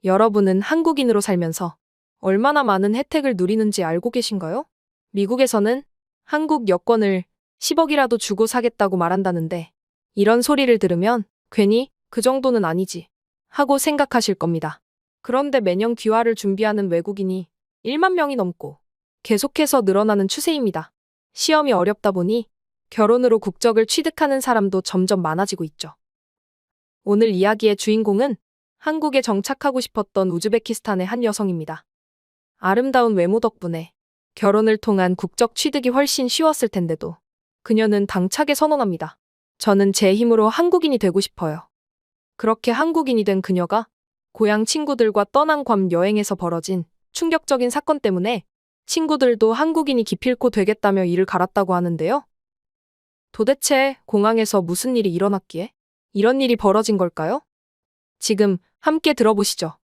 여러분은 한국인으로 살면서 얼마나 많은 혜택을 누리는지 알고 계신가요? 미국에서는 한국 여권을 10억이라도 주고 사겠다고 말한다는데 이런 소리를 들으면 괜히 그 정도는 아니지 하고 생각하실 겁니다. 그런데 매년 귀화를 준비하는 외국인이 1만 명이 넘고 계속해서 늘어나는 추세입니다. 시험이 어렵다 보니 결혼으로 국적을 취득하는 사람도 점점 많아지고 있죠. 오늘 이야기의 주인공은 한국에 정착하고 싶었던 우즈베키스탄의 한 여성입니다. 아름다운 외모 덕분에 결혼을 통한 국적 취득이 훨씬 쉬웠을 텐데도 그녀는 당차게 선언합니다. 저는 제 힘으로 한국인이 되고 싶어요. 그렇게 한국인이 된 그녀가 고향 친구들과 떠난 괌 여행에서 벌어진 충격적인 사건 때문에 친구들도 한국인이 기필코 되겠다며 이를 갈았다고 하는데요. 도대체 공항에서 무슨 일이 일어났기에 이런 일이 벌어진 걸까요? 지금 함께 들어보시죠.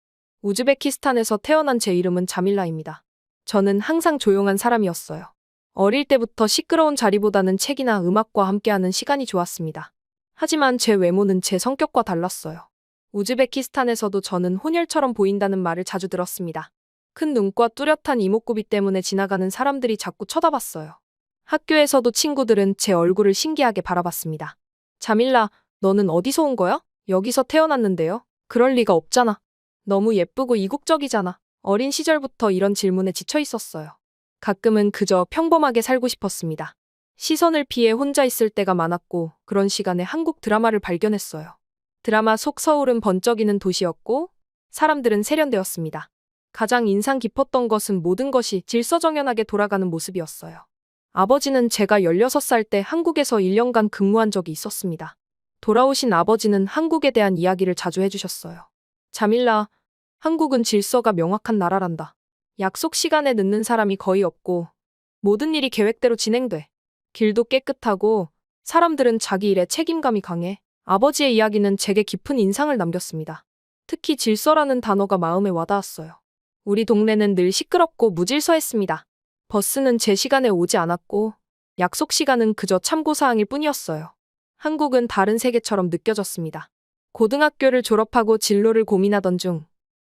우즈베키스탄에서 태어난 제 이름은 자밀라입니다. 저는 항상 조용한 사람이었어요. 어릴 때부터 시끄러운 자리보다는 책이나 음악과 함께하는 시간이 좋았습니다. 하지만 제 외모는 제 성격과 달랐어요. 우즈베키스탄에서도 저는 혼혈처럼 보인다는 말을 자주 들었습니다. 큰 눈과 뚜렷한 이목구비 때문에 지나가는 사람들이 자꾸 쳐다봤어요. 학교에서도 친구들은 제 얼굴을 신기하게 바라봤습니다. 자밀라, 너는 어디서 온 거야? 여기서 태어났는데요. 그럴 리가 없잖아. 너무 예쁘고 이국적이잖아. 어린 시절부터 이런 질문에 지쳐 있었어요. 가끔은 그저 평범하게 살고 싶었습니다. 시선을 피해 혼자 있을 때가 많았고 그런 시간에 한국 드라마를 발견했어요. 드라마 속 서울은 번쩍이는 도시였고 사람들은 세련되었습니다. 가장 인상 깊었던 것은 모든 것이 질서정연하게 돌아가는 모습이었어요. 아버지는 제가 16살 때 한국에서 1년간 근무한 적이 있었습니다. 돌아오신 아버지는 한국에 대한 이야기를 자주 해주셨어요. 자밀라, 한국은 질서가 명확한 나라란다. 약속 시간에 늦는 사람이 거의 없고 모든 일이 계획대로 진행돼. 길도 깨끗하고 사람들은 자기 일에 책임감이 강해. 아버지의 이야기는 제게 깊은 인상을 남겼습니다. 특히 질서라는 단어가 마음에 와닿았어요. 우리 동네는 늘 시끄럽고 무질서했습니다. 버스는 제 시간에 오지 않았고 약속 시간은 그저 참고사항일 뿐이었어요. 한국은 다른 세계처럼 느껴졌습니다. 고등학교를 졸업하고 진로를 고민하던 중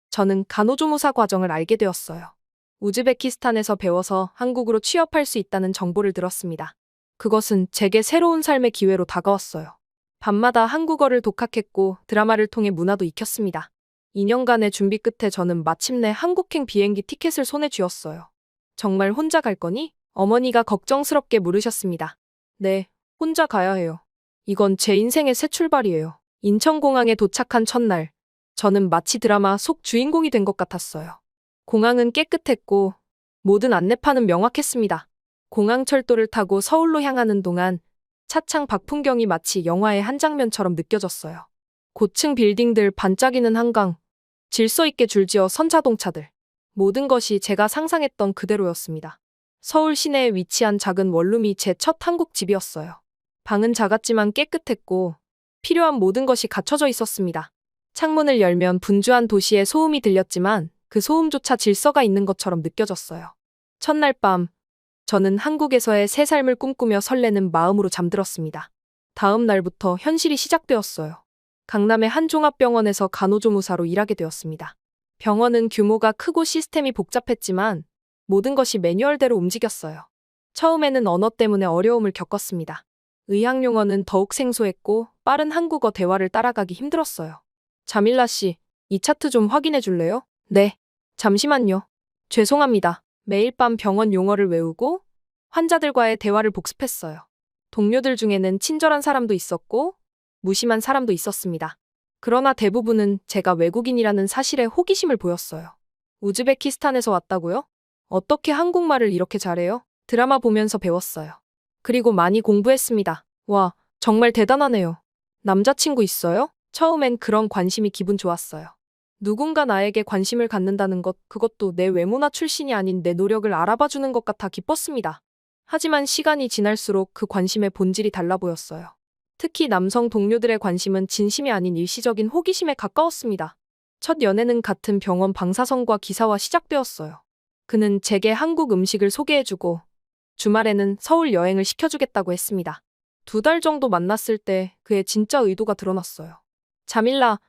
저는 간호조무사 과정을 알게 되었어요. 우즈베키스탄에서 배워서 한국으로 취업할 수 있다는 정보를 들었습니다. 그것은 제게 새로운 삶의 기회로 다가왔어요. 밤마다 한국어를 독학했고 드라마를 통해 문화도 익혔습니다. 2년간의 준비 끝에 저는 마침내 한국행 비행기 티켓을 손에 쥐었어요. 정말 혼자 갈 거니? 어머니가 걱정스럽게 물으셨습니다. 네, 혼자 가야 해요. 이건 제 인생의 새 출발이에요. 인천공항에 도착한 첫날, 저는 마치 드라마 속 주인공이 된 것 같았어요. 공항은 깨끗했고 모든 안내판은 명확했습니다. 공항철도를 타고 서울로 향하는 동안 차창 밖 풍경이 마치 영화의 한 장면처럼 느껴졌어요. 고층 빌딩들, 반짝이는 한강, 질서 있게 줄지어 선자동차들. 모든 것이 제가 상상했던 그대로였습니다. 서울 시내에 위치한 작은 원룸이 제 첫 한국 집이었어요. 방은 작았지만 깨끗했고 필요한 모든 것이 갖춰져 있었습니다. 창문을 열면 분주한 도시의 소음이 들렸지만 그 소음조차 질서가 있는 것처럼 느껴졌어요. 첫날 밤, 저는 한국에서의 새 삶을 꿈꾸며 설레는 마음으로 잠들었습니다. 다음 날부터 현실이 시작되었어요. 강남의 한 종합병원에서 간호조무사로 일하게 되었습니다. 병원은 규모가 크고 시스템이 복잡했지만 모든 것이 매뉴얼대로 움직였어요. 처음에는 언어 때문에 어려움을 겪었습니다. 의학용어는 더욱 생소했고 빠른 한국어 대화를 따라가기 힘들었어요. 자밀라 씨, 이 차트 좀 확인해 줄래요? 네. 잠시만요. 죄송합니다. 매일 밤 병원 용어를 외우고 환자들과의 대화를 복습했어요. 동료들 중에는 친절한 사람도 있었고 무심한 사람도 있었습니다. 그러나 대부분은 제가 외국인이라는 사실에 호기심을 보였어요. 우즈베키스탄에서 왔다고요? 어떻게 한국말을 이렇게 잘해요? 드라마 보면서 배웠어요. 그리고 많이 공부했습니다. 와, 정말 대단하네요. 남자친구 있어요? 처음엔 그런 관심이 기분 좋았어요. 누군가 나에게 관심을 갖는다는 것, 그것도 내 외모나 출신이 아닌 내 노력을 알아봐주는 것 같아 기뻤습니다. 하지만 시간이 지날수록 그 관심의 본질이 달라 보였어요. 특히 남성 동료들의 관심은 진심이 아닌 일시적인 호기심에 가까웠습니다. 첫 연애는 같은 병원 방사선과 기사와 시작되었어요. 그는 제게 한국 음식을 소개해주고 주말에는 서울 여행을 시켜주겠다고 했습니다. 2달 정도 만났을 때 그의 진짜 의도가 드러났어요. 자밀라,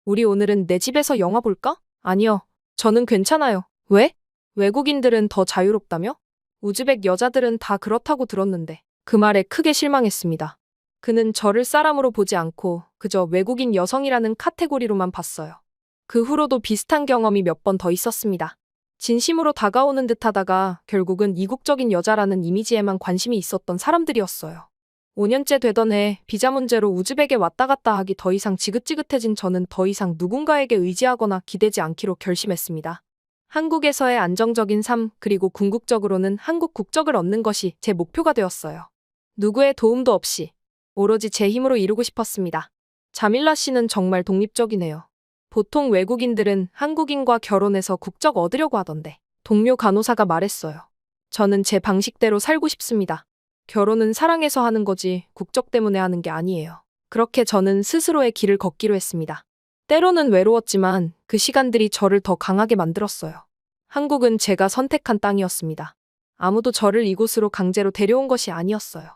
우리 오늘은 내 집에서 영화 볼까? 아니요. 저는 괜찮아요. 왜? 외국인들은 더 자유롭다며? 우즈벡 여자들은 다 그렇다고 들었는데. 그 말에 크게 실망했습니다. 그는 저를 사람으로 보지 않고 그저 외국인 여성이라는 카테고리로만 봤어요. 그 후로도 비슷한 경험이 몇 번 더 있었습니다. 진심으로 다가오는 듯 하다가 결국은 이국적인 여자라는 이미지에만 관심이 있었던 사람들이었어요. 5년째 되던 해 비자 문제로 우즈벡에 왔다 갔다 하기 더 이상 지긋지긋해진 저는 더 이상 누군가에게 의지하거나 기대지 않기로 결심했습니다. 한국에서의 안정적인 삶 그리고 궁극적으로는 한국 국적을 얻는 것이 제 목표가 되었어요. 누구의 도움도 없이 오로지 제 힘으로 이루고 싶었습니다. 자밀라 씨는 정말 독립적이네요. 보통 외국인들은 한국인과 결혼해서 국적 얻으려고 하던데 동료 간호사가 말했어요. 저는 제 방식대로 살고 싶습니다. 결혼은 사랑해서 하는 거지 국적 때문에 하는 게 아니에요. 그렇게 저는 스스로의 길을 걷기로 했습니다. 때로는 외로웠지만 그 시간들이 저를 더 강하게 만들었어요. 한국은 제가 선택한 땅이었습니다. 아무도 저를 이곳으로 강제로 데려온 것이 아니었어요.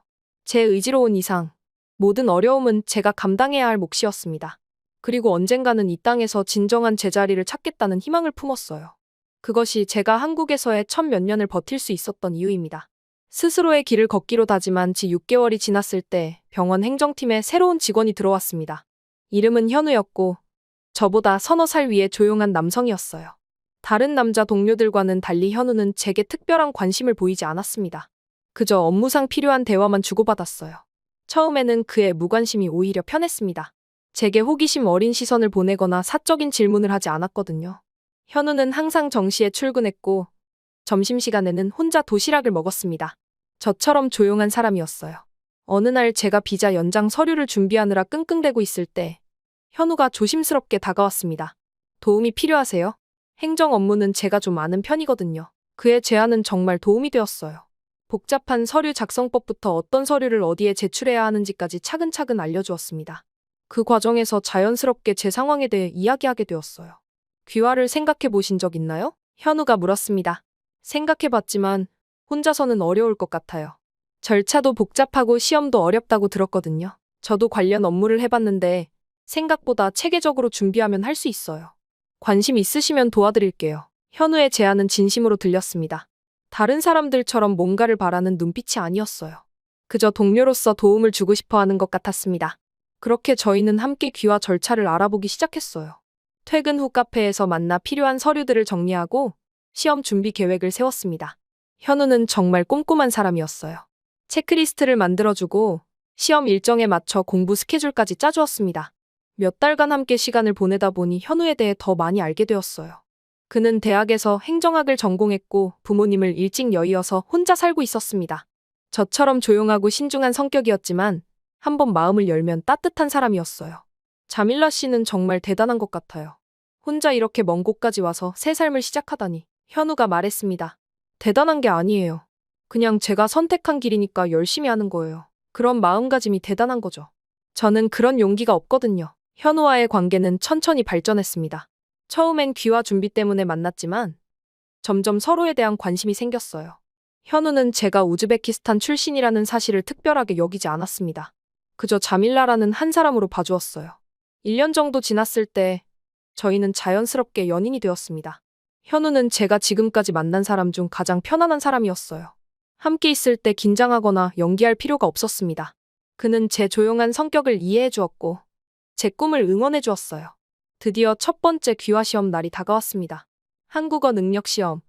제 의지로 온 이상 모든 어려움은 제가 감당해야 할 몫이었습니다. 그리고 언젠가는 이 땅에서 진정한 제자리를 찾겠다는 희망을 품었어요. 그것이 제가 한국에서의 첫 몇 년을 버틸 수 있었던 이유입니다. 스스로의 길을 걷기로 다짐한 지 6개월이 지났을 때 병원 행정팀에 새로운 직원이 들어왔습니다. 이름은 현우였고 저보다 서너 살 위의 조용한 남성이었어요. 다른 남자 동료들과는 달리 현우는 제게 특별한 관심을 보이지 않았습니다. 그저 업무상 필요한 대화만 주고받았어요. 처음에는 그의 무관심이 오히려 편했습니다. 제게 호기심 어린 시선을 보내거나 사적인 질문을 하지 않았거든요. 현우는 항상 정시에 출근했고 점심시간에는 혼자 도시락을 먹었습니다. 저처럼 조용한 사람이었어요. 어느 날 제가 비자 연장 서류를 준비하느라 끙끙대고 있을 때 현우가 조심스럽게 다가왔습니다. 도움이 필요하세요? 행정 업무는 제가 좀 아는 편이거든요. 그의 제안은 정말 도움이 되었어요. 복잡한 서류 작성법부터 어떤 서류를 어디에 제출해야 하는지까지 차근차근 알려주었습니다. 그 과정에서 자연스럽게 제 상황에 대해 이야기하게 되었어요. 귀화를 생각해 보신 적 있나요? 현우가 물었습니다. 생각해봤지만 혼자서는 어려울 것 같아요. 절차도 복잡하고 시험도 어렵다고 들었거든요. 저도 관련 업무를 해봤는데 생각보다 체계적으로 준비하면 할 수 있어요. 관심 있으시면 도와드릴게요. 현우의 제안은 진심으로 들렸습니다. 다른 사람들처럼 뭔가를 바라는 눈빛이 아니었어요. 그저 동료로서 도움을 주고 싶어 하는 것 같았습니다. 그렇게 저희는 함께 귀화 절차를 알아보기 시작했어요. 퇴근 후 카페에서 만나 필요한 서류들을 정리하고 시험 준비 계획을 세웠습니다. 현우는 정말 꼼꼼한 사람이었어요. 체크리스트를 만들어주고 시험 일정에 맞춰 공부 스케줄까지 짜주었습니다. 몇 달간 함께 시간을 보내다 보니 현우에 대해 더 많이 알게 되었어요. 그는 대학에서 행정학을 전공했고 부모님을 일찍 여의어서 혼자 살고 있었습니다. 저처럼 조용하고 신중한 성격이었지만 한번 마음을 열면 따뜻한 사람이었어요. 자밀라 씨는 정말 대단한 것 같아요. 혼자 이렇게 먼 곳까지 와서 새 삶을 시작하다니. 현우가 말했습니다. 대단한 게 아니에요. 그냥 제가 선택한 길이니까 열심히 하는 거예요. 그런 마음가짐이 대단한 거죠. 저는 그런 용기가 없거든요. 현우와의 관계는 천천히 발전했습니다. 처음엔 귀화 준비 때문에 만났지만 점점 서로에 대한 관심이 생겼어요. 현우는 제가 우즈베키스탄 출신이라는 사실을 특별하게 여기지 않았습니다. 그저 자밀라라는 한 사람으로 봐주었어요. 1년 정도 지났을 때 저희는 자연스럽게 연인이 되었습니다. 현우는 제가 지금까지 만난 사람 중 가장 편안한 사람이었어요. 함께 있을 때 긴장하거나 연기할 필요가 없었습니다. 그는 제 조용한 성격을 이해해 주었고 제 꿈을 응원해 주었어요. 드디어 첫 번째 귀화 시험 날이 다가왔습니다. 한국어 능력 시험,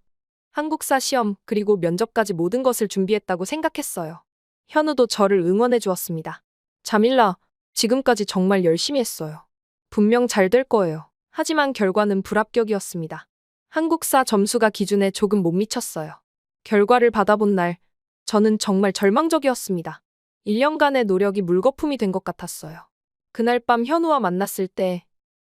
한국사 시험, 그리고 면접까지 모든 것을 준비했다고 생각했어요. 현우도 저를 응원해 주었습니다. 자밀라, 지금까지 정말 열심히 했어요. 분명 잘 될 거예요. 하지만 결과는 불합격이었습니다. 한국사 점수가 기준에 조금 못 미쳤어요. 결과를 받아본 날, 저는 정말 절망적이었습니다. 1년간의 노력이 물거품이 된 것 같았어요. 그날 밤 현우와 만났을 때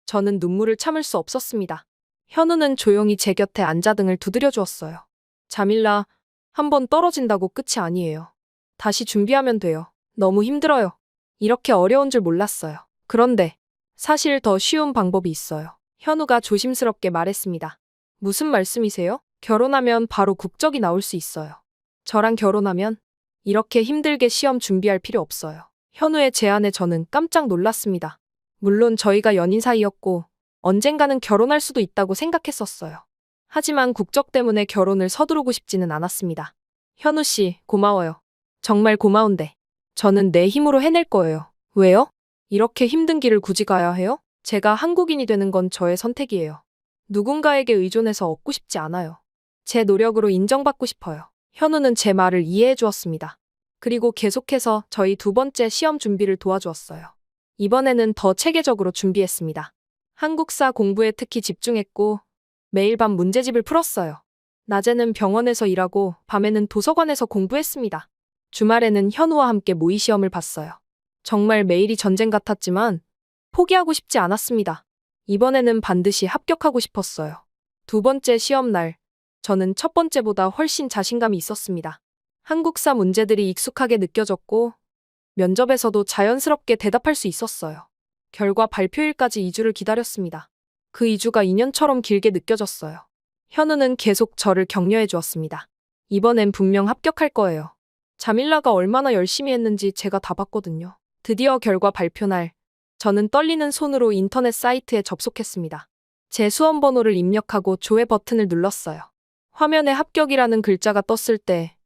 저는 눈물을 참을 수 없었습니다. 현우는 조용히 제 곁에 앉아 등을 두드려 주었어요. 자밀라, 한번 떨어진다고 끝이 아니에요. 다시 준비하면 돼요. 너무 힘들어요. 이렇게 어려운 줄 몰랐어요. 그런데 사실 더 쉬운 방법이 있어요. 현우가 조심스럽게 말했습니다. 무슨 말씀이세요? 결혼하면 바로 국적이 나올 수 있어요. 저랑 결혼하면 이렇게 힘들게 시험 준비할 필요 없어요. 현우의 제안에 저는 깜짝 놀랐습니다. 물론 저희가 연인 사이였고 언젠가는 결혼할 수도 있다고 생각했었어요. 하지만 국적 때문에 결혼을 서두르고 싶지는 않았습니다. 현우 씨, 고마워요. 정말 고마운데. 저는 내 힘으로 해낼 거예요. 왜요? 이렇게 힘든 길을 굳이 가야 해요? 제가 한국인이 되는 건 저의 선택이에요. 누군가에게 의존해서 얻고 싶지 않아요. 제 노력으로 인정받고 싶어요. 현우는 제 말을 이해해 주었습니다. 그리고 계속해서 저희 두 번째 시험 준비를 도와주었어요. 이번에는 더 체계적으로 준비했습니다. 한국사 공부에 특히 집중했고 매일 밤 문제집을 풀었어요. 낮에는 병원에서 일하고 밤에는 도서관에서 공부했습니다. 주말에는 현우와 함께 모의 시험을 봤어요. 정말 매일이 전쟁 같았지만 포기하고 싶지 않았습니다. 이번에는 반드시 합격하고 싶었어요. 두 번째 시험 날, 저는 첫 번째보다 훨씬 자신감이 있었습니다. 한국사 문제들이 익숙하게 느껴졌고 면접에서도 자연스럽게 대답할 수 있었어요. 결과 발표일까지 2주를 기다렸습니다. 그 2주가 2년처럼 길게 느껴졌어요. 현우는 계속 저를 격려해 주었습니다. 이번엔 분명 합격할 거예요. 자밀라가 얼마나 열심히 했는지 제가 다 봤거든요. 드디어 결과 발표 날, 저는 떨리는 손으로 인터넷 사이트에 접속했습니다. 제 수험 번호를 입력하고 조회 버튼을 눌렀어요. 화면에 합격이라는 글자가 떴을 때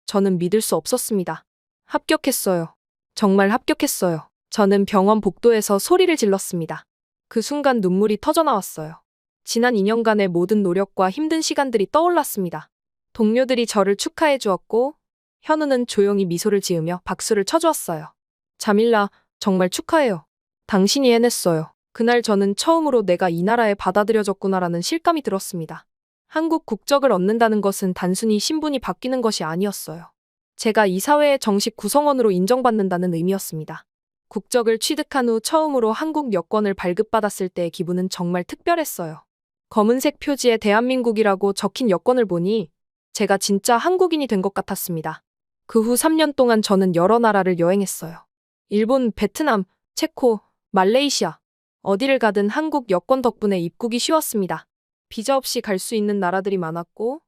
저는 믿을 수 없었습니다. 합격했어요. 정말 합격했어요. 저는 병원 복도에서 소리를 질렀습니다. 그 순간 눈물이 터져 나왔어요. 지난 2년간의 모든 노력과 힘든 시간들이 떠올랐습니다. 동료들이 저를 축하해 주었고 현우는 조용히 미소를 지으며 박수를 쳐주었어요. 자밀라, 정말 축하해요. 당신이 해냈어요. 그날 저는 처음으로 내가 이 나라에 받아들여졌구나라는 실감이 들었습니다. 한국 국적을 얻는다는 것은 단순히 신분이 바뀌는 것이 아니었어요. 제가 이 사회의 정식 구성원으로 인정받는다는 의미였습니다. 국적을 취득한 후 처음으로 한국 여권을 발급받았을 때의 기분은 정말 특별했어요. 검은색 표지에 대한민국이라고 적힌 여권을 보니 제가 진짜 한국인이 된 것 같았습니다. 그 후 3년 동안 저는 여러 나라를 여행했어요. 일본, 베트남, 체코, 말레이시아. 어디를 가든 한국 여권 덕분에 입국이 쉬웠습니다. 비자 없이 갈 수 있는 나라들이 많았고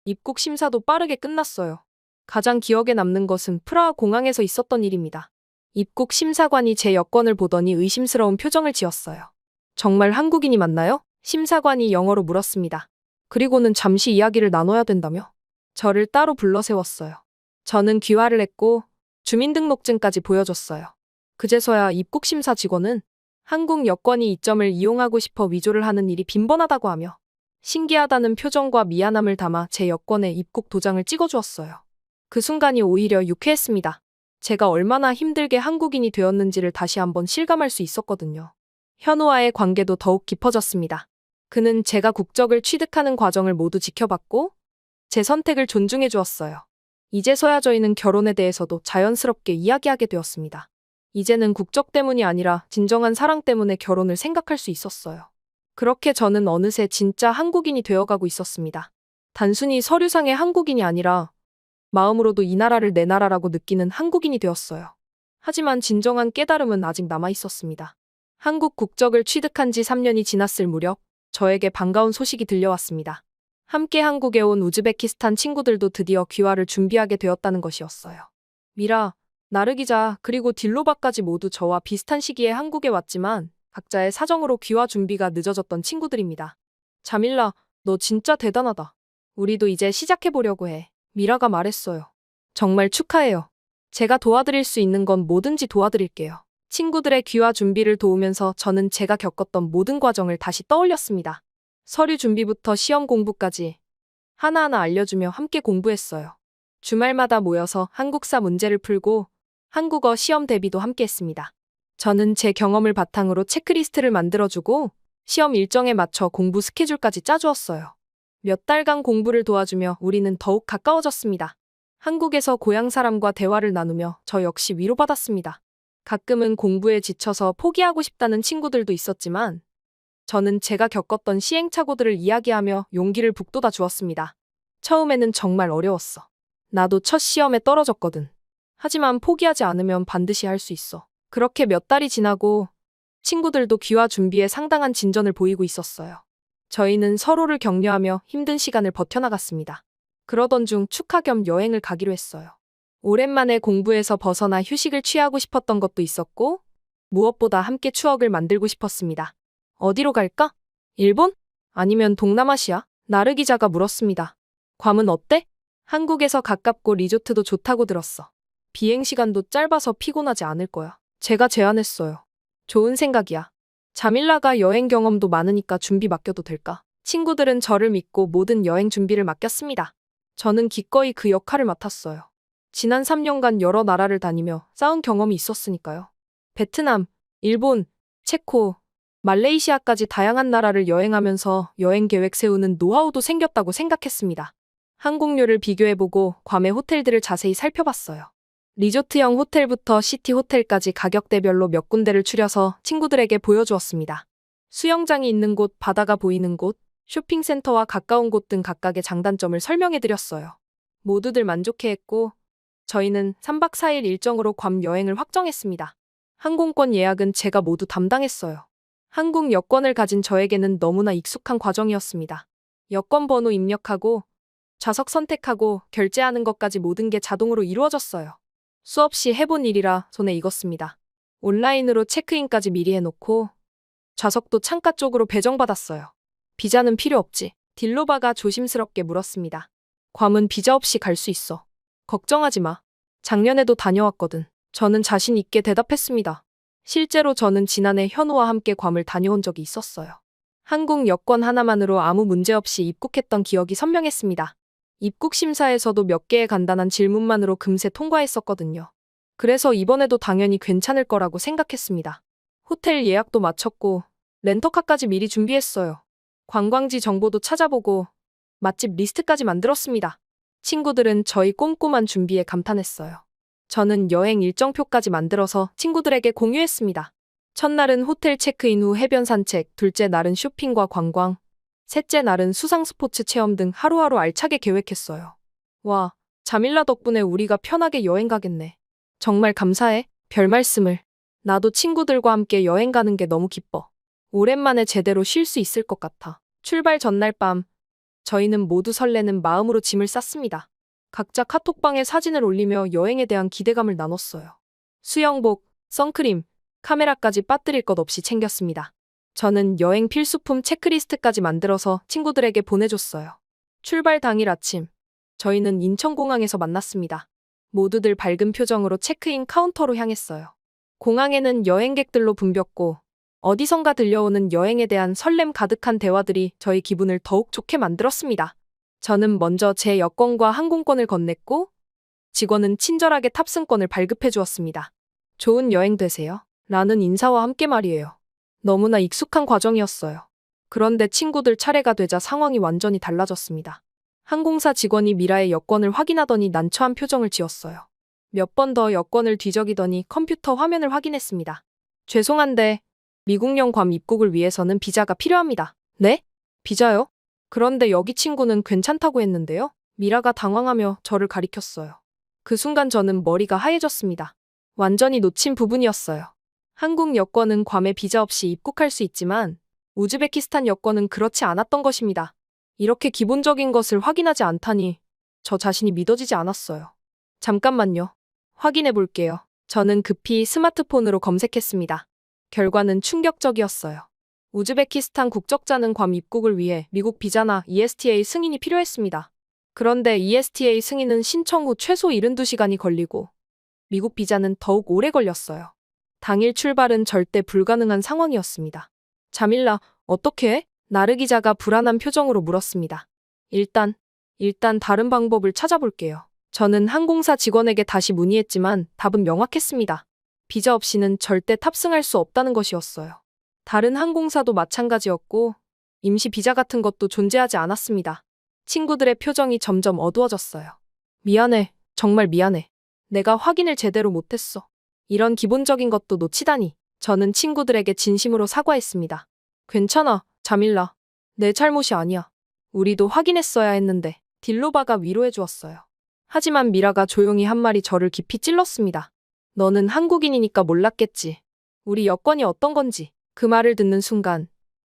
입국 심사도 빠르게 끝났어요. 가장 기억에 남는 것은 프라하 공항에서 있었던 일입니다. 입국 심사관이 제 여권을 보더니 의심스러운 표정을 지었어요. 정말 한국인이 맞나요? 심사관이 영어로 물었습니다. 그리고는 잠시 이야기를 나눠야 된다며 저를 따로 불러 세웠어요. 저는 귀화를 했고 주민등록증까지 보여줬어요. 그제서야 입국심사 직원은 한국 여권이 이 점을 이용하고 싶어 위조를 하는 일이 빈번하다고 하며 신기하다는 표정과 미안함을 담아 제 여권에 입국 도장을 찍어주었어요. 그 순간이 오히려 유쾌했습니다. 제가 얼마나 힘들게 한국인이 되었는지를 다시 한번 실감할 수 있었거든요. 현우와의 관계도 더욱 깊어졌습니다. 그는 제가 국적을 취득하는 과정을 모두 지켜봤고 제 선택을 존중해 주었어요. 이제서야 저희는 결혼에 대해서도 자연스럽게 이야기하게 되었습니다. 이제는 국적 때문이 아니라 진정한 사랑 때문에 결혼을 생각할 수 있었어요. 그렇게 저는 어느새 진짜 한국인이 되어가고 있었습니다. 단순히 서류상의 한국인이 아니라 마음으로도 이 나라를 내 나라라고 느끼는 한국인이 되었어요. 하지만 진정한 깨달음은 아직 남아 있었습니다. 한국 국적을 취득한 지 3년이 지났을 무렵 저에게 반가운 소식이 들려왔습니다. 함께 한국에 온 우즈베키스탄 친구들도 드디어 귀화를 준비하게 되었다는 것이었어요. 미라, 나르 기자, 그리고 딜로바까지 모두 저와 비슷한 시기에 한국에 왔지만 각자의 사정으로 귀화 준비가 늦어졌던 친구들입니다. 자밀라, 너 진짜 대단하다. 우리도 이제 시작해보려고 해. 미라가 말했어요. 정말 축하해요. 제가 도와드릴 수 있는 건 뭐든지 도와드릴게요. 친구들의 귀화 준비를 도우면서 저는 제가 겪었던 모든 과정을 다시 떠올렸습니다. 서류 준비부터 시험 공부까지 하나하나 알려주며 함께 공부했어요. 주말마다 모여서 한국사 문제를 풀고 한국어 시험 대비도 함께 했습니다. 저는 제 경험을 바탕으로 체크리스트를 만들어주고 시험 일정에 맞춰 공부 스케줄까지 짜주었어요. 몇 달간 공부를 도와주며 우리는 더욱 가까워졌습니다. 한국에서 고향 사람과 대화를 나누며 저 역시 위로받았습니다. 가끔은 공부에 지쳐서 포기하고 싶다는 친구들도 있었지만 저는 제가 겪었던 시행착오들을 이야기하며 용기를 북돋아 주었습니다. 처음에는 정말 어려웠어. 나도 첫 시험에 떨어졌거든. 하지만 포기하지 않으면 반드시 할 수 있어. 그렇게 몇 달이 지나고 친구들도 귀화 준비에 상당한 진전을 보이고 있었어요. 저희는 서로를 격려하며 힘든 시간을 버텨나갔습니다. 그러던 중 축하 겸 여행을 가기로 했어요. 오랜만에 공부에서 벗어나 휴식을 취하고 싶었던 것도 있었고 무엇보다 함께 추억을 만들고 싶었습니다. 어디로 갈까? 일본? 아니면 동남아시아? 나르 기자가 물었습니다. 괌은 어때? 한국에서 가깝고 리조트도 좋다고 들었어. 비행시간도 짧아서 피곤하지 않을 거야. 제가 제안했어요. 좋은 생각이야. 자밀라가 여행 경험도 많으니까 준비 맡겨도 될까? 친구들은 저를 믿고 모든 여행 준비를 맡겼습니다. 저는 기꺼이 그 역할을 맡았어요. 지난 3년간 여러 나라를 다니며 쌓은 경험이 있었으니까요. 베트남, 일본, 체코, 말레이시아까지 다양한 나라를 여행하면서 여행 계획 세우는 노하우도 생겼다고 생각했습니다. 항공료를 비교해보고 괌의 호텔들을 자세히 살펴봤어요. 리조트형 호텔부터 시티 호텔까지 가격대별로 몇 군데를 추려서 친구들에게 보여주었습니다. 수영장이 있는 곳, 바다가 보이는 곳, 쇼핑센터와 가까운 곳 등 각각의 장단점을 설명해드렸어요. 모두들 만족해했고 저희는 3박 4일 일정으로 괌 여행을 확정했습니다. 항공권 예약은 제가 모두 담당했어요. 한국 여권을 가진 저에게는 너무나 익숙한 과정이었습니다. 여권 번호 입력하고 좌석 선택하고 결제하는 것까지 모든 게 자동으로 이루어졌어요. 수없이 해본 일이라 손에 익었습니다. 온라인으로 체크인까지 미리 해놓고 좌석도 창가 쪽으로 배정받았어요. 비자는 필요 없지? 딜로바가 조심스럽게 물었습니다. 괌은 비자 없이 갈 수 있어. 걱정하지 마. 작년에도 다녀왔거든. 저는 자신 있게 대답했습니다. 실제로 저는 지난해 현우와 함께 괌을 다녀온 적이 있었어요. 한국 여권 하나만으로 아무 문제 없이 입국했던 기억이 선명했습니다. 입국 심사에서도 몇 개의 간단한 질문만으로 금세 통과했었거든요. 그래서 이번에도 당연히 괜찮을 거라고 생각했습니다. 호텔 예약도 마쳤고 렌터카까지 미리 준비했어요. 관광지 정보도 찾아보고 맛집 리스트까지 만들었습니다. 친구들은 저희 꼼꼼한 준비에 감탄했어요. 저는 여행 일정표까지 만들어서 친구들에게 공유했습니다. 첫날은 호텔 체크인 후 해변 산책, 둘째 날은 쇼핑과 관광, 셋째 날은 수상 스포츠 체험 등 하루하루 알차게 계획했어요. 와, 자밀라 덕분에 우리가 편하게 여행 가겠네. 정말 감사해. 별 말씀을. 나도 친구들과 함께 여행 가는 게 너무 기뻐. 오랜만에 제대로 쉴 수 있을 것 같아. 출발 전날 밤, 저희는 모두 설레는 마음으로 짐을 쌌습니다. 각자 카톡방에 사진을 올리며 여행에 대한 기대감을 나눴어요. 수영복, 선크림, 카메라까지 빠뜨릴 것 없이 챙겼습니다. 저는 여행 필수품 체크리스트까지 만들어서 친구들에게 보내줬어요. 출발 당일 아침, 저희는 인천공항에서 만났습니다. 모두들 밝은 표정으로 체크인 카운터로 향했어요. 공항에는 여행객들로 붐볐고 어디선가 들려오는 여행에 대한 설렘 가득한 대화들이 저희 기분을 더욱 좋게 만들었습니다. 저는 먼저 제 여권과 항공권을 건넸고 직원은 친절하게 탑승권을 발급해 주었습니다. 좋은 여행 되세요. 라는 인사와 함께 말이에요. 너무나 익숙한 과정이었어요. 그런데 친구들 차례가 되자 상황이 완전히 달라졌습니다. 항공사 직원이 미라의 여권을 확인하더니 난처한 표정을 지었어요. 몇 번 더 여권을 뒤적이더니 컴퓨터 화면을 확인했습니다. 죄송한데 미국령 괌 입국을 위해서는 비자가 필요합니다. 네? 비자요? 그런데 여기 친구는 괜찮다고 했는데요? 미라가 당황하며 저를 가리켰어요. 그 순간 저는 머리가 하얘졌습니다. 완전히 놓친 부분이었어요. 한국 여권은 괌에 비자 없이 입국할 수 있지만 우즈베키스탄 여권은 그렇지 않았던 것입니다. 이렇게 기본적인 것을 확인하지 않다니 저 자신이 믿어지지 않았어요. 잠깐만요. 확인해 볼게요. 저는 급히 스마트폰으로 검색했습니다. 결과는 충격적이었어요. 우즈베키스탄 국적자는 괌 입국을 위해 미국 비자나 ESTA 승인이 필요했습니다. 그런데 ESTA 승인은 신청 후 최소 72시간이 걸리고 미국 비자는 더욱 오래 걸렸어요. 당일 출발은 절대 불가능한 상황이었습니다. 자밀라, 어떻게 해? 나르 기자가 불안한 표정으로 물었습니다. 일단 다른 방법을 찾아볼게요. 저는 항공사 직원에게 다시 문의했지만 답은 명확했습니다. 비자 없이는 절대 탑승할 수 없다는 것이었어요. 다른 항공사도 마찬가지였고 임시 비자 같은 것도 존재하지 않았습니다. 친구들의 표정이 점점 어두워졌어요. 미안해. 정말 미안해. 내가 확인을 제대로 못했어. 이런 기본적인 것도 놓치다니. 저는 친구들에게 진심으로 사과했습니다. 괜찮아, 자밀라. 내 잘못이 아니야. 우리도 확인했어야 했는데. 딜로바가 위로해 주었어요. 하지만 미라가 조용히 한 말이 저를 깊이 찔렀습니다. 너는 한국인이니까 몰랐겠지. 우리 여권이 어떤 건지. 그 말을 듣는 순간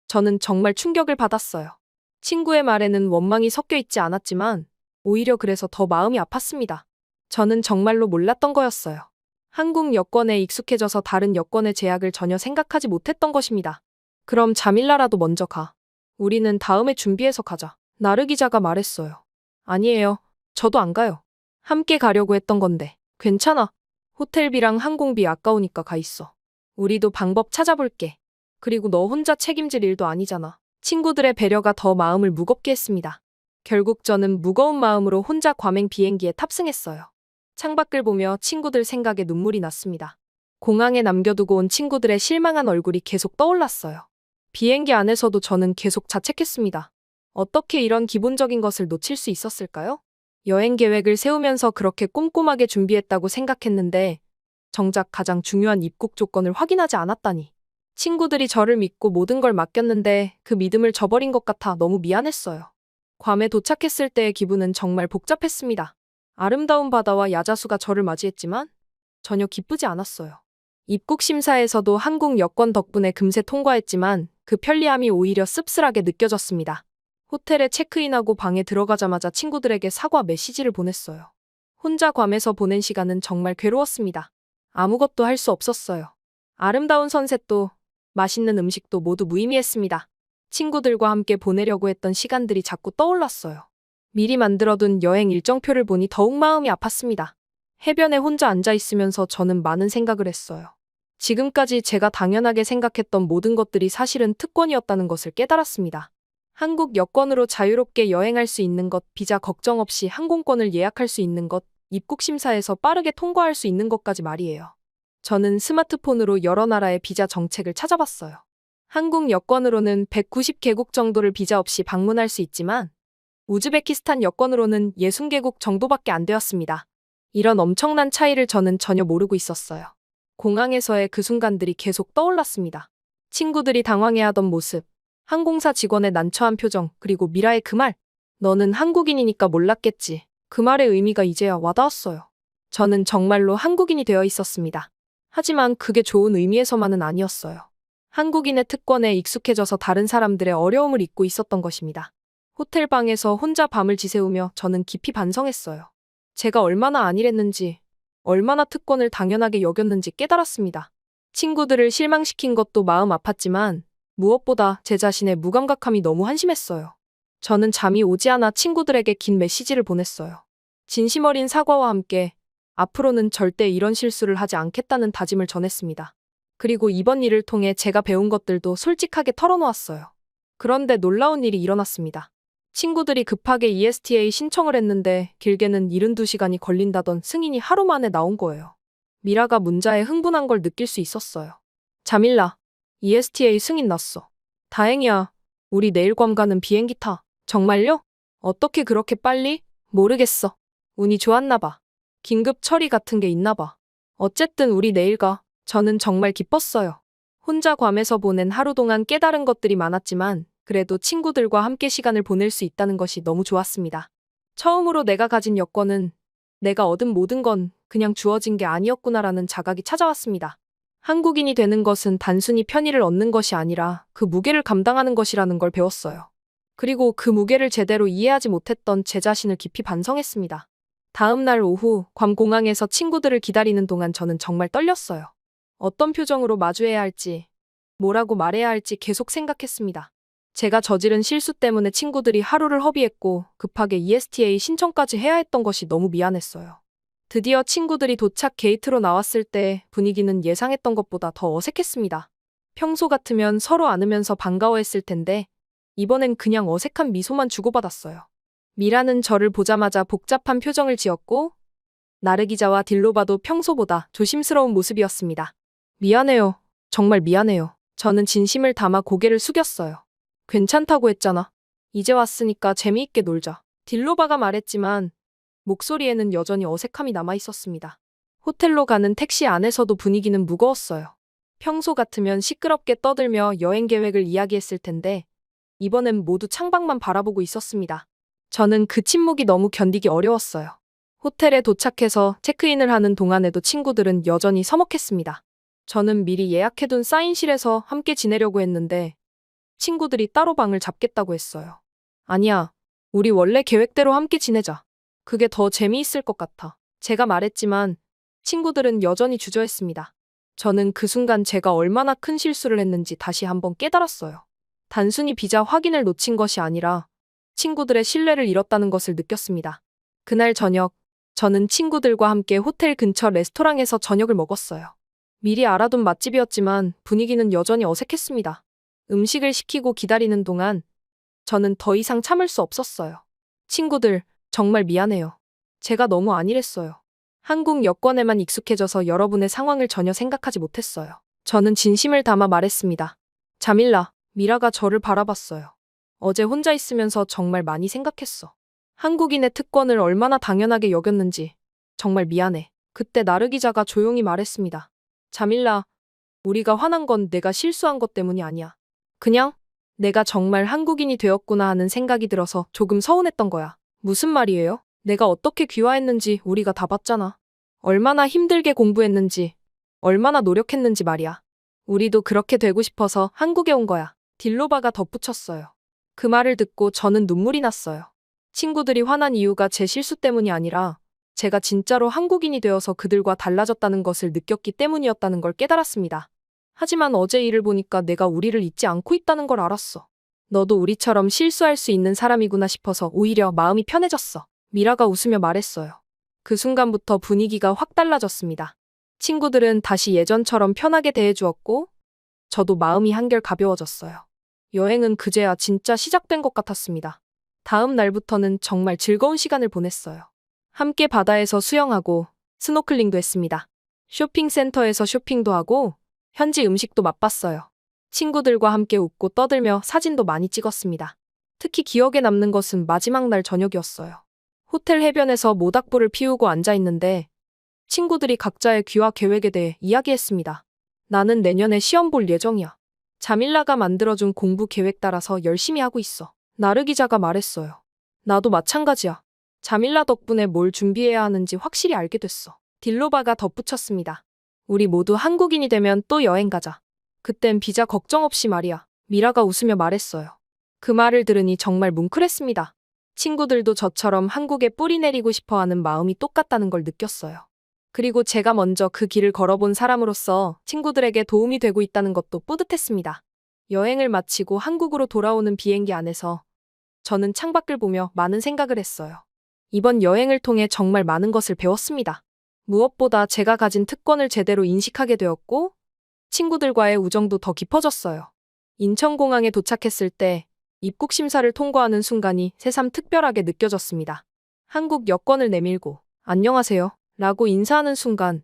저는 정말 충격을 받았어요. 친구의 말에는 원망이 섞여 있지 않았지만 오히려 그래서 더 마음이 아팠습니다. 저는 정말로 몰랐던 거였어요. 한국 여권에 익숙해져서 다른 여권의 제약을 전혀 생각하지 못했던 것입니다. 그럼 자밀라라도 먼저 가. 우리는 다음에 준비해서 가자. 나르 기자가 말했어요. 아니에요. 저도 안 가요. 함께 가려고 했던 건데. 괜찮아. 호텔비랑 항공비 아까우니까 가 있어. 우리도 방법 찾아볼게. 그리고 너 혼자 책임질 일도 아니잖아. 친구들의 배려가 더 마음을 무겁게 했습니다. 결국 저는 무거운 마음으로 혼자 과맹 비행기에 탑승했어요. 창밖을 보며 친구들 생각에 눈물이 났습니다. 공항에 남겨두고 온 친구들의 실망한 얼굴이 계속 떠올랐어요. 비행기 안에서도 저는 계속 자책했습니다. 어떻게 이런 기본적인 것을 놓칠 수 있었을까요? 여행 계획을 세우면서 그렇게 꼼꼼하게 준비했다고 생각했는데 정작 가장 중요한 입국 조건을 확인하지 않았다니. 친구들이 저를 믿고 모든 걸 맡겼는데 그 믿음을 저버린 것 같아 너무 미안했어요. 괌에 도착했을 때의 기분은 정말 복잡했습니다. 아름다운 바다와 야자수가 저를 맞이했지만 전혀 기쁘지 않았어요. 입국 심사에서도 한국 여권 덕분에 금세 통과했지만 그 편리함이 오히려 씁쓸하게 느껴졌습니다. 호텔에 체크인하고 방에 들어가자마자 친구들에게 사과 메시지를 보냈어요. 혼자 괌에서 보낸 시간은 정말 괴로웠습니다. 아무것도 할 수 없었어요. 아름다운 선셋도 맛있는 음식도 모두 무의미했습니다. 친구들과 함께 보내려고 했던 시간들이 자꾸 떠올랐어요. 미리 만들어둔 여행 일정표를 보니 더욱 마음이 아팠습니다. 해변에 혼자 앉아 있으면서 저는 많은 생각을 했어요. 지금까지 제가 당연하게 생각했던 모든 것들이 사실은 특권이었다는 것을 깨달았습니다. 한국 여권으로 자유롭게 여행할 수 있는 것, 비자 걱정 없이 항공권을 예약할 수 있는 것, 입국 심사에서 빠르게 통과할 수 있는 것까지 말이에요. 저는 스마트폰으로 여러 나라의 비자 정책을 찾아봤어요. 한국 여권으로는 190개국 정도를 비자 없이 방문할 수 있지만 우즈베키스탄 여권으로는 60개국 정도밖에 안 되었습니다. 이런 엄청난 차이를 저는 전혀 모르고 있었어요. 공항에서의 그 순간들이 계속 떠올랐습니다. 친구들이 당황해하던 모습, 항공사 직원의 난처한 표정, 그리고 미라의 그 말. 너는 한국인이니까 몰랐겠지. 그 말의 의미가 이제야 와닿았어요. 저는 정말로 한국인이 되어 있었습니다. 하지만 그게 좋은 의미에서만은 아니었어요. 한국인의 특권에 익숙해져서 다른 사람들의 어려움을 잊고 있었던 것입니다. 호텔 방에서 혼자 밤을 지새우며 저는 깊이 반성했어요. 제가 얼마나 안일했는지, 얼마나 특권을 당연하게 여겼는지 깨달았습니다. 친구들을 실망시킨 것도 마음 아팠지만 무엇보다 제 자신의 무감각함이 너무 한심했어요. 저는 잠이 오지 않아 친구들에게 긴 메시지를 보냈어요. 진심 어린 사과와 함께 앞으로는 절대 이런 실수를 하지 않겠다는 다짐을 전했습니다. 그리고 이번 일을 통해 제가 배운 것들도 솔직하게 털어놓았어요. 그런데 놀라운 일이 일어났습니다. 친구들이 급하게 ESTA 신청을 했는데 길게는 72시간이 걸린다던 승인이 하루 만에 나온 거예요. 미라가 문자에 흥분한 걸 느낄 수 있었어요. 자밀라, ESTA 승인 났어. 다행이야. 우리 내일 괌 가는 비행기 타. 정말요? 어떻게 그렇게 빨리? 모르겠어. 운이 좋았나 봐. 긴급 처리 같은 게 있나 봐. 어쨌든 우리 내일 가. 저는 정말 기뻤어요. 혼자 괌에서 보낸 하루 동안 깨달은 것들이 많았지만 그래도 친구들과 함께 시간을 보낼 수 있다는 것이 너무 좋았습니다. 처음으로 내가 가진 여권은 내가 얻은 모든 건 그냥 주어진 게 아니었구나라는 자각이 찾아왔습니다. 한국인이 되는 것은 단순히 편의를 얻는 것이 아니라 그 무게를 감당하는 것이라는 걸 배웠어요. 그리고 그 무게를 제대로 이해하지 못했던 제 자신을 깊이 반성했습니다. 다음 날 오후 괌 공항에서 친구들을 기다리는 동안 저는 정말 떨렸어요. 어떤 표정으로 마주해야 할지, 뭐라고 말해야 할지 계속 생각했습니다. 제가 저지른 실수 때문에 친구들이 하루를 허비했고 급하게 ESTA 신청까지 해야 했던 것이 너무 미안했어요. 드디어 친구들이 도착 게이트로 나왔을 때 분위기는 예상했던 것보다 더 어색했습니다. 평소 같으면 서로 안으면서 반가워했을 텐데 이번엔 그냥 어색한 미소만 주고받았어요. 미라는 저를 보자마자 복잡한 표정을 지었고 나르 기자와 딜로바도 평소보다 조심스러운 모습이었습니다. 미안해요. 정말 미안해요. 저는 진심을 담아 고개를 숙였어요. 괜찮다고 했잖아. 이제 왔으니까 재미있게 놀자. 딜로바가 말했지만 목소리에는 여전히 어색함이 남아있었습니다. 호텔로 가는 택시 안에서도 분위기는 무거웠어요. 평소 같으면 시끄럽게 떠들며 여행 계획을 이야기했을 텐데 이번엔 모두 창밖만 바라보고 있었습니다. 저는 그 침묵이 너무 견디기 어려웠어요. 호텔에 도착해서 체크인을 하는 동안에도 친구들은 여전히 서먹했습니다. 저는 미리 예약해둔 사인실에서 함께 지내려고 했는데 친구들이 따로 방을 잡겠다고 했어요. 아니야, 우리 원래 계획대로 함께 지내자. 그게 더 재미있을 것 같아. 제가 말했지만 친구들은 여전히 주저했습니다. 저는 그 순간 제가 얼마나 큰 실수를 했는지 다시 한번 깨달았어요. 단순히 비자 확인을 놓친 것이 아니라 친구들의 신뢰를 잃었다는 것을 느꼈습니다. 그날 저녁, 저는 친구들과 함께 호텔 근처 레스토랑에서 저녁을 먹었어요. 미리 알아둔 맛집이었지만 분위기는 여전히 어색했습니다. 음식을 시키고 기다리는 동안 저는 더 이상 참을 수 없었어요. 친구들, 정말 미안해요. 제가 너무 안일했어요. 한국 여권에만 익숙해져서 여러분의 상황을 전혀 생각하지 못했어요. 저는 진심을 담아 말했습니다. 자밀라, 미라가 저를 바라봤어요. 어제 혼자 있으면서 정말 많이 생각했어. 한국인의 특권을 얼마나 당연하게 여겼는지. 정말 미안해. 그때 나르 기자가 조용히 말했습니다. 자밀라, 우리가 화난 건 내가 실수한 것 때문이 아니야. 그냥 내가 정말 한국인이 되었구나 하는 생각이 들어서 조금 서운했던 거야. 무슨 말이에요? 내가 어떻게 귀화했는지 우리가 다 봤잖아. 얼마나 힘들게 공부했는지, 얼마나 노력했는지 말이야. 우리도 그렇게 되고 싶어서 한국에 온 거야. 딜로바가 덧붙였어요. 그 말을 듣고 저는 눈물이 났어요. 친구들이 화난 이유가 제 실수 때문이 아니라 제가 진짜로 한국인이 되어서 그들과 달라졌다는 것을 느꼈기 때문이었다는 걸 깨달았습니다. 하지만 어제 일을 보니까 내가 우리를 잊지 않고 있다는 걸 알았어. 너도 우리처럼 실수할 수 있는 사람이구나 싶어서 오히려 마음이 편해졌어. 미라가 웃으며 말했어요. 그 순간부터 분위기가 확 달라졌습니다. 친구들은 다시 예전처럼 편하게 대해주었고 저도 마음이 한결 가벼워졌어요. 여행은 그제야 진짜 시작된 것 같았습니다. 다음 날부터는 정말 즐거운 시간을 보냈어요. 함께 바다에서 수영하고 스노클링도 했습니다. 쇼핑센터에서 쇼핑도 하고 현지 음식도 맛봤어요. 친구들과 함께 웃고 떠들며 사진도 많이 찍었습니다. 특히 기억에 남는 것은 마지막 날 저녁이었어요. 호텔 해변에서 모닥불을 피우고 앉아있는데 친구들이 각자의 귀화 계획에 대해 이야기했습니다. 나는 내년에 시험 볼 예정이야. 자밀라가 만들어준 공부 계획 따라서 열심히 하고 있어. 나르 기자가 말했어요. 나도 마찬가지야. 자밀라 덕분에 뭘 준비해야 하는지 확실히 알게 됐어. 딜로바가 덧붙였습니다. 우리 모두 한국인이 되면 또 여행 가자. 그땐 비자 걱정 없이 말이야. 미라가 웃으며 말했어요. 그 말을 들으니 정말 뭉클했습니다. 친구들도 저처럼 한국에 뿌리 내리고 싶어하는 마음이 똑같다는 걸 느꼈어요. 그리고 제가 먼저 그 길을 걸어본 사람으로서 친구들에게 도움이 되고 있다는 것도 뿌듯했습니다. 여행을 마치고 한국으로 돌아오는 비행기 안에서 저는 창밖을 보며 많은 생각을 했어요. 이번 여행을 통해 정말 많은 것을 배웠습니다. 무엇보다 제가 가진 특권을 제대로 인식하게 되었고 친구들과의 우정도 더 깊어졌어요. 인천공항에 도착했을 때 입국 심사를 통과하는 순간이 새삼 특별하게 느껴졌습니다. 한국 여권을 내밀고 안녕하세요 라고 인사하는 순간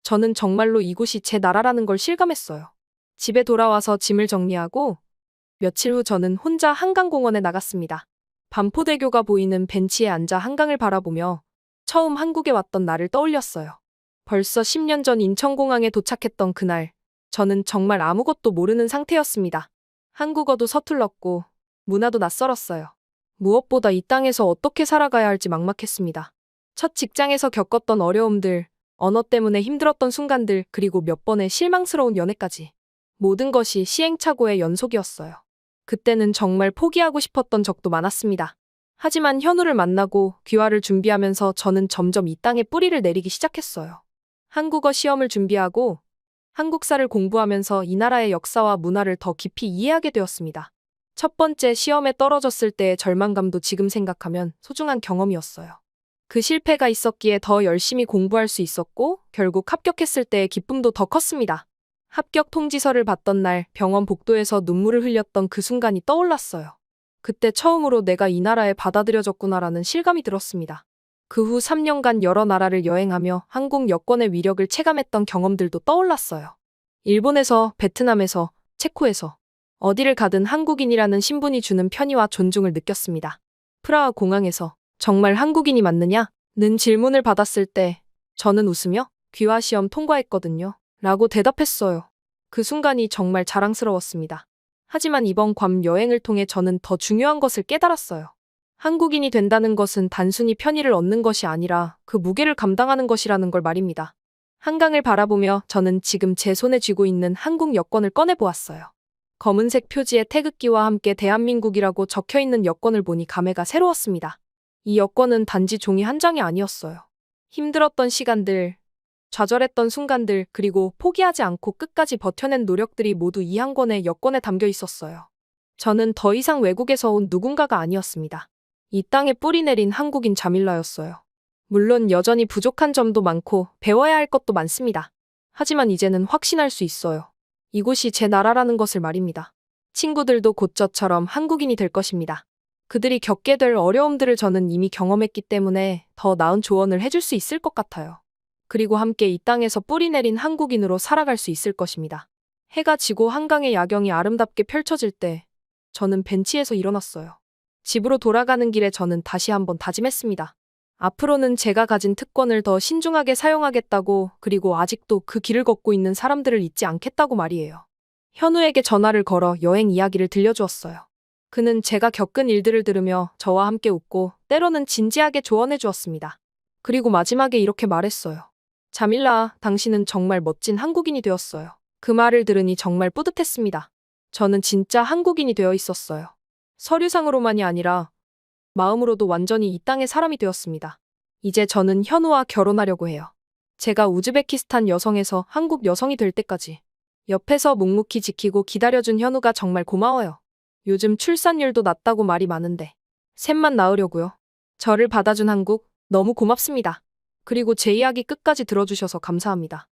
저는 정말로 이곳이 제 나라라는 걸 실감했어요. 집에 돌아와서 짐을 정리하고 며칠 후 저는 혼자 한강공원에 나갔습니다. 반포대교가 보이는 벤치에 앉아 한강을 바라보며 처음 한국에 왔던 날을 떠올렸어요. 벌써 10년 전 인천공항에 도착했던 그날, 저는 정말 아무것도 모르는 상태였습니다. 한국어도 서툴렀고 문화도 낯설었어요. 무엇보다 이 땅에서 어떻게 살아가야 할지 막막했습니다. 첫 직장에서 겪었던 어려움들, 언어 때문에 힘들었던 순간들, 그리고 몇 번의 실망스러운 연애까지. 모든 것이 시행착오의 연속이었어요. 그때는 정말 포기하고 싶었던 적도 많았습니다. 하지만 현우를 만나고 귀화를 준비하면서 저는 점점 이 땅에 뿌리를 내리기 시작했어요. 한국어 시험을 준비하고 한국사를 공부하면서 이 나라의 역사와 문화를 더 깊이 이해하게 되었습니다. 첫 번째 시험에 떨어졌을 때의 절망감도 지금 생각하면 소중한 경험이었어요. 그 실패가 있었기에 더 열심히 공부할 수 있었고 결국 합격했을 때의 기쁨도 더 컸습니다. 합격 통지서를 받던 날 병원 복도에서 눈물을 흘렸던 그 순간이 떠올랐어요. 그때 처음으로 내가 이 나라에 받아들여졌구나라는 실감이 들었습니다. 그 후 3년간 여러 나라를 여행하며 한국 여권의 위력을 체감했던 경험들도 떠올랐어요. 일본에서, 베트남에서, 체코에서 어디를 가든 한국인이라는 신분이 주는 편의와 존중을 느꼈습니다. 프라하 공항에서 정말 한국인이 맞느냐? 는 질문을 받았을 때 저는 웃으며 귀화 시험 통과했거든요. 라고 대답했어요. 그 순간이 정말 자랑스러웠습니다. 하지만 이번 괌 여행을 통해 저는 더 중요한 것을 깨달았어요. 한국인이 된다는 것은 단순히 편의를 얻는 것이 아니라 그 무게를 감당하는 것이라는 걸 말입니다. 한강을 바라보며 저는 지금 제 손에 쥐고 있는 한국 여권을 꺼내보았어요. 검은색 표지에 태극기와 함께 대한민국이라고 적혀있는 여권을 보니 감회가 새로웠습니다. 이 여권은 단지 종이 한 장이 아니었어요. 힘들었던 시간들, 좌절했던 순간들, 그리고 포기하지 않고 끝까지 버텨낸 노력들이 모두 이 한 권의 여권에 담겨 있었어요. 저는 더 이상 외국에서 온 누군가가 아니었습니다. 이 땅에 뿌리 내린 한국인 자밀라였어요. 물론 여전히 부족한 점도 많고 배워야 할 것도 많습니다. 하지만 이제는 확신할 수 있어요. 이곳이 제 나라라는 것을 말입니다. 친구들도 곧 저처럼 한국인이 될 것입니다. 그들이 겪게 될 어려움들을 저는 이미 경험했기 때문에 더 나은 조언을 해줄 수 있을 것 같아요. 그리고 함께 이 땅에서 뿌리 내린 한국인으로 살아갈 수 있을 것입니다. 해가 지고 한강의 야경이 아름답게 펼쳐질 때 저는 벤치에서 일어났어요. 집으로 돌아가는 길에 저는 다시 한번 다짐했습니다. 앞으로는 제가 가진 특권을 더 신중하게 사용하겠다고, 그리고 아직도 그 길을 걷고 있는 사람들을 잊지 않겠다고 말이에요. 현우에게 전화를 걸어 여행 이야기를 들려주었어요. 그는 제가 겪은 일들을 들으며 저와 함께 웃고 때로는 진지하게 조언해 주었습니다. 그리고 마지막에 이렇게 말했어요. 자밀라, 당신은 정말 멋진 한국인이 되었어요. 그 말을 들으니 정말 뿌듯했습니다. 저는 진짜 한국인이 되어 있었어요. 서류상으로만이 아니라 마음으로도 완전히 이 땅의 사람이 되었습니다. 이제 저는 현우와 결혼하려고 해요. 제가 우즈베키스탄 여성에서 한국 여성이 될 때까지 옆에서 묵묵히 지키고 기다려준 현우가 정말 고마워요. 요즘 출산율도 낮다고 말이 많은데 셋만 낳으려고요. 저를 받아준 한국 너무 고맙습니다. 그리고 제 이야기 끝까지 들어주셔서 감사합니다.